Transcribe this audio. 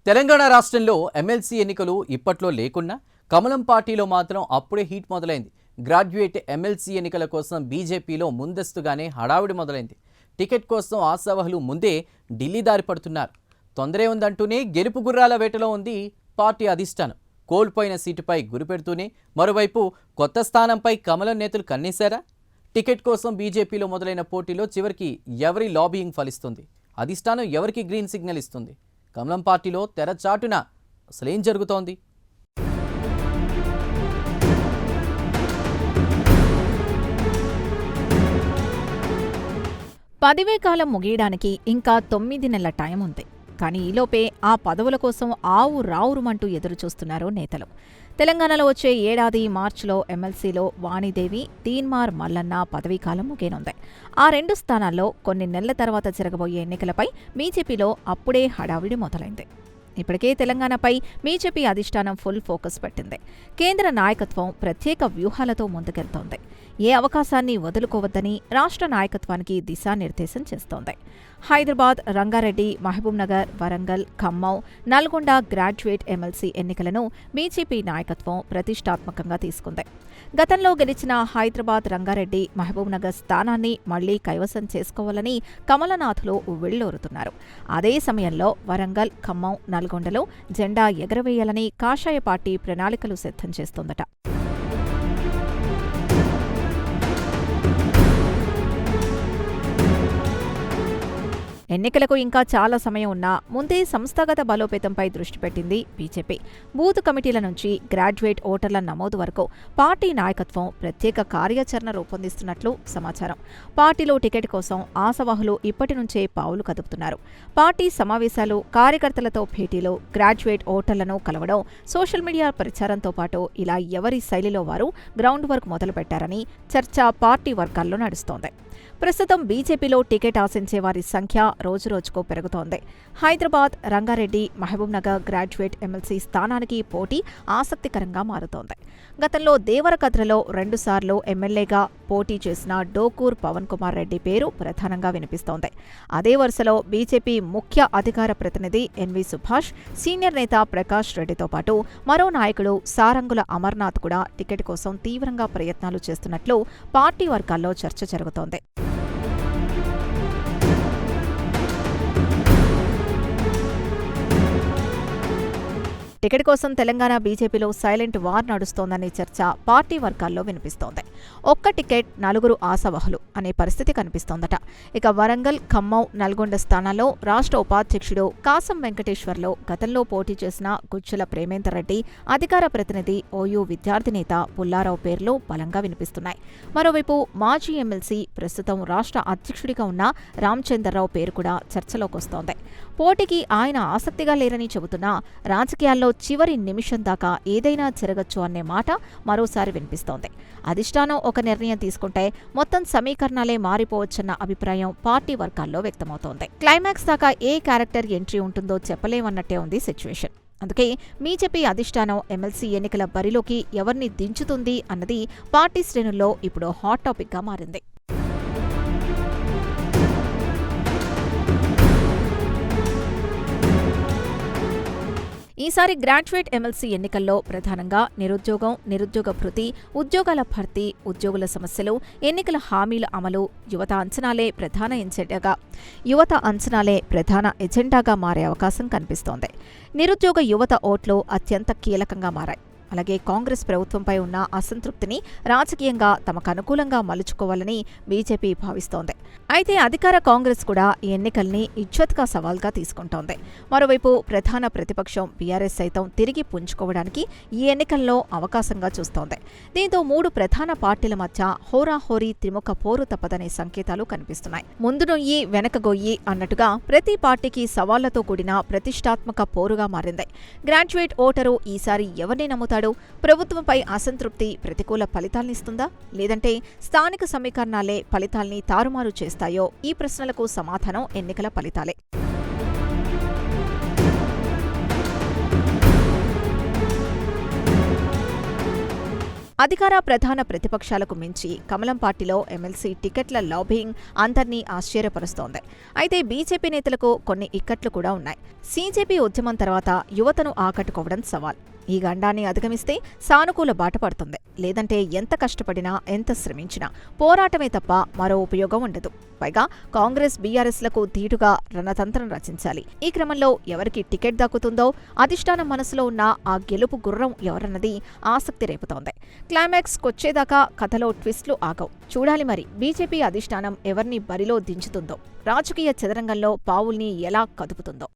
తెలంగాణ రాష్ట్రంలో ఎమ్మెల్సీ ఎన్నికలు ఇప్పట్లో లేకున్నా కమలం పార్టీలో మాత్రం అప్పుడే హీట్ మొదలైంది. గ్రాడ్యుయేట్ ఎమ్మెల్సీ ఎన్నికల కోసం బీజేపీలో ముందస్తుగానే హడావిడి మొదలైంది. టికెట్ కోసం ఆశావహులు ముందే ఢిల్లీ దారి పడుతున్నారు. తొందరే ఉందంటూనే గెలుపు గుర్రాల వేటలో ఉంది పార్టీ అధిష్టానం. కోల్పోయిన సీటుపై గురిపెడుతూనే మరోవైపు కొత్త స్థానంపై కమలం నేతలు కన్నేశారా? టికెట్ కోసం బీజేపీలో మొదలైన పోటీలో చివరికి ఎవరి లాబియింగ్ ఫలిస్తుంది? అధిష్టానం ఎవరికి గ్రీన్ సిగ్నల్ ఇస్తుంది? కమలం పార్టీలో తెరచాటున అసలేం జరుగుతోంది? పదవీ కాలం ముగియడానికి ఇంకా 9 నెలల టైం ఉంది. కానీ ఈలోపే ఆ పదవుల కోసం ఆవు రావురుమంటూ ఎదురుచూస్తున్నారు నేతలు. తెలంగాణలో వచ్చే ఏడాది మార్చిలో ఎమ్మెల్సీలో వాణిదేవి, తీన్మార్ మల్లన్న పదవీకాలం ముగియనుంది. ఆ 2 స్థానాల్లో కొన్ని నెలల తర్వాత జరగబోయే ఎన్నికలపై బీజేపీలో అప్పుడే హడావిడి మొదలైంది. ఇప్పటికే తెలంగాణపై బీజేపీ అధిష్టానం ఫుల్ ఫోకస్ పెట్టింది. కేంద్ర నాయకత్వం ప్రత్యేక వ్యూహాలతో ముందుకెళ్తోంది. ఏ అవకాశాన్ని వదులుకోవద్దని రాష్ట్ర నాయకత్వానికి దిశానిర్దేశం చేస్తోంది. హైదరాబాద్, రంగారెడ్డి, మహబూబ్నగర్, వరంగల్, ఖమ్మం, నల్గొండ గ్రాడ్యుయేట్ ఎమ్మెల్సీ ఎన్నికలను బీజేపీ నాయకత్వం ప్రతిష్టాత్మకంగా తీసుకుంది. గతంలో గెలిచిన హైదరాబాద్, రంగారెడ్డి, మహబూబ్నగర్ స్థానాన్ని మళ్లీ కైవసం చేసుకోవాలని కమలనాథులు ఉవ్విళ్లూరుతున్నారు. అదే సమయంలో వరంగల్, ఖమ్మం, నల్గొండలో జెండా ఎగరవేయాలని కాషాయ పార్టీ ప్రణాళికలు సిద్ధం చేస్తోందట. ఎన్నికలకు ఇంకా చాలా సమయం ఉన్నా ముందే సంస్థాగత బలోపేతంపై దృష్టి పెట్టింది బీజేపీ. బూత్ కమిటీల నుంచి గ్రాడ్యుయేట్ ఓటర్ల నమోదు వరకు పార్టీ నాయకత్వం ప్రత్యేక కార్యాచరణ రూపొందిస్తున్నట్లు సమాచారం. పార్టీలో టికెట్ కోసం ఆశావహులు ఇప్పటి నుంచే పావులు కదుపుతున్నారు. పార్టీ సమావేశాలు, కార్యకర్తలతో భేటీలు, గ్రాడ్యుయేట్ ఓటర్లను కలవడం, సోషల్ మీడియా ప్రచారంతో పాటు ఇలా ఎవరి శైలిలో వారు గ్రౌండ్ వర్క్ మొదలుపెట్టారని చర్చ పార్టీ వర్గాల్లో నడుస్తోంది. ప్రస్తుతం బీజేపీలో టికెట్ ఆశించే వారి సంఖ్య రోజురోజుకు పెరుగుతోంది. హైదరాబాద్, రంగారెడ్డి, మహబూబ్నగర్ గ్రాడ్యుయేట్ ఎమ్మెల్సీ స్థానానికి పోటీ ఆసక్తికరంగా మారుతోంది. గతంలో దేవరకద్రలో 2 సార్లు ఎమ్మెల్యేగా పోటీ చేసిన డోకూర్ పవన్ కుమార్ రెడ్డి పేరు ప్రధానంగా వినిపిస్తోంది. అదే వరుసలో బీజేపీ ముఖ్య అధికార ప్రతినిధి ఎన్వి సుభాష్, సీనియర్ నేత ప్రకాష్ రెడ్డితో పాటు మరో నాయకుడు సారంగుల అమర్నాథ్ కూడా టికెట్ కోసం తీవ్రంగా ప్రయత్నాలు చేస్తున్నట్లు పార్టీ వర్గాల్లో చర్చ జరుగుతోంది. టికెట్ కోసం తెలంగాణ బీజేపీలో సైలెంట్ వార్ నడుస్తోందనే చర్చ పార్టీ వర్గాల్లో వినిపిస్తోంది. ఒక్క టికెట్ 4 ఆశావహులు అనే పరిస్థితి కనిపిస్తోందట. ఇక వరంగల్, ఖమ్మం, నల్గొండ స్థానాల్లో రాష్ట్ర ఉపాధ్యక్షుడు కాసం వెంకటేశ్వర్లో గతంలో పోటీ చేసిన గుజ్జల ప్రేమేందర్ రెడ్డి, అధికార ప్రతినిధి ఓయూ విద్యార్థి నేత పుల్లారావు పేర్లు బలంగా వినిపిస్తున్నాయి. మరోవైపు మాజీ ఎమ్మెల్సీ, ప్రస్తుతం రాష్ట్ర అధ్యక్షుడిగా ఉన్న రామచంద్రరావు పేరు కూడా చర్చలోకొస్తోంది. పోటీకి ఆయన ఆసక్తిగా లేరని చెబుతున్నా రాజకీయాల్లో చివరి నిమిషం దాకా ఏదైనా జరగచ్చు అనే మాట మరోసారి వినిపిస్తోంది. అధిష్టానం ఒక నిర్ణయం తీసుకుంటే మొత్తం సమీకరణాలే మారిపోవచ్చన్న అభిప్రాయం పార్టీ వర్గాల్లో వ్యక్తమవుతోంది. క్లైమాక్స్ దాకా ఏ క్యారెక్టర్ ఎంట్రీ ఉంటుందో చెప్పలేమన్నట్టే ఉంది సిచ్యువేషన్. అందుకే బీజేపీ అధిష్టానం ఎమ్మెల్సీ ఎన్నికల బరిలోకి ఎవరిని దించుతుంది అన్నది పార్టీ శ్రేణుల్లో ఇప్పుడు హాట్ టాపిక్గా మారింది. ఈసారి గ్రాడ్యుయేట్ ఎమ్మెల్సీ ఎన్నికల్లో ప్రధానంగా నిరుద్యోగం, నిరుద్యోగ భృతి, ఉద్యోగాల భర్తీ, ఉద్యోగుల సమస్యలు, ఎన్నికల హామీల అమలు, యువత అంచనాలే ప్రధాన ఎజెండాగా మారే అవకాశం కనిపిస్తోంది. నిరుద్యోగ యువత ఓట్లు అత్యంత కీలకంగా మారాయి. అలాగే కాంగ్రెస్ ప్రభుత్వంపై ఉన్న అసంతృప్తిని రాజకీయంగా తమకు అనుకూలంగా మలుచుకోవాలని బీజేపీ భావిస్తోంది. అయితే అధికార కాంగ్రెస్ కూడా ఈ ఎన్నికల్ని ఇజ్జత్గా సవాల్గా తీసుకుంటోంది. మరోవైపు ప్రధాన ప్రతిపక్షం బీఆర్ఎస్ సైతం తిరిగి పుంజుకోవడానికి ఈ ఎన్నికల్లో అవకాశంగా చూస్తోంది. దీంతో 3 ప్రధాన పార్టీల మధ్య హోరాహోరీ త్రిముఖ పోరు తప్పదనే సంకేతాలు కనిపిస్తున్నాయి. ముందు నొయ్యి వెనక గొయ్యి అన్నట్టుగా ప్రతి పార్టీకి సవాళ్లతో కూడిన ప్రతిష్టాత్మక పోరుగా మారింది. గ్రాడ్యుయేట్ ఓటరు ఈసారి ఎవరిని నమ్ముతారు? ప్రభుత్వంపై అసంతృప్తి ప్రతికూల ఫలితాలనిస్తుందా, లేదంటే స్థానిక సమీకరణాలే ఫలితాల్ని తారుమారు చేస్తాయో? ఈ ప్రశ్నలకు సమాధానం ఎన్నికల ఫలితాలే. అధికార ప్రధాన ప్రతిపక్షాలకు మించి కమలం పార్టీలో ఎమ్మెల్సీ టికెట్ల లాబింగ్ అందర్నీ ఆశ్చర్యపరుస్తోంది. అయితే బీజేపీ నేతలకు కొన్ని ఇక్కట్లు కూడా ఉన్నాయి. సీజేపీ ఉద్యమం తర్వాత యువతను ఆకట్టుకోవడం సవాల్. ఈ గండాన్ని అధిగమిస్తే సానుకూల బాట పడుతుంది. లేదంటే ఎంత కష్టపడినా, ఎంత శ్రమించినా పోరాటమే తప్ప మరో ఉపయోగం ఉండదు. పైగా కాంగ్రెస్, బీఆర్ఎస్లకు ధీటుగా రణతంత్రం రచించాలి. ఈ క్రమంలో ఎవరికి టికెట్ దక్కుతుందో, అధిష్టానం మనసులో ఉన్న ఆ గెలుపు గుర్రం ఎవరన్నది ఆసక్తి రేపుతోంది. క్లైమాక్స్కొచ్చేదాకా కథలో ట్విస్ట్లు ఆగవు. చూడాలి మరి బీజేపీ అధిష్టానం ఎవరిని బరిలో దించుతుందో, రాజకీయ చదరంగంలో పావుల్ని ఎలా కదుపుతుందో.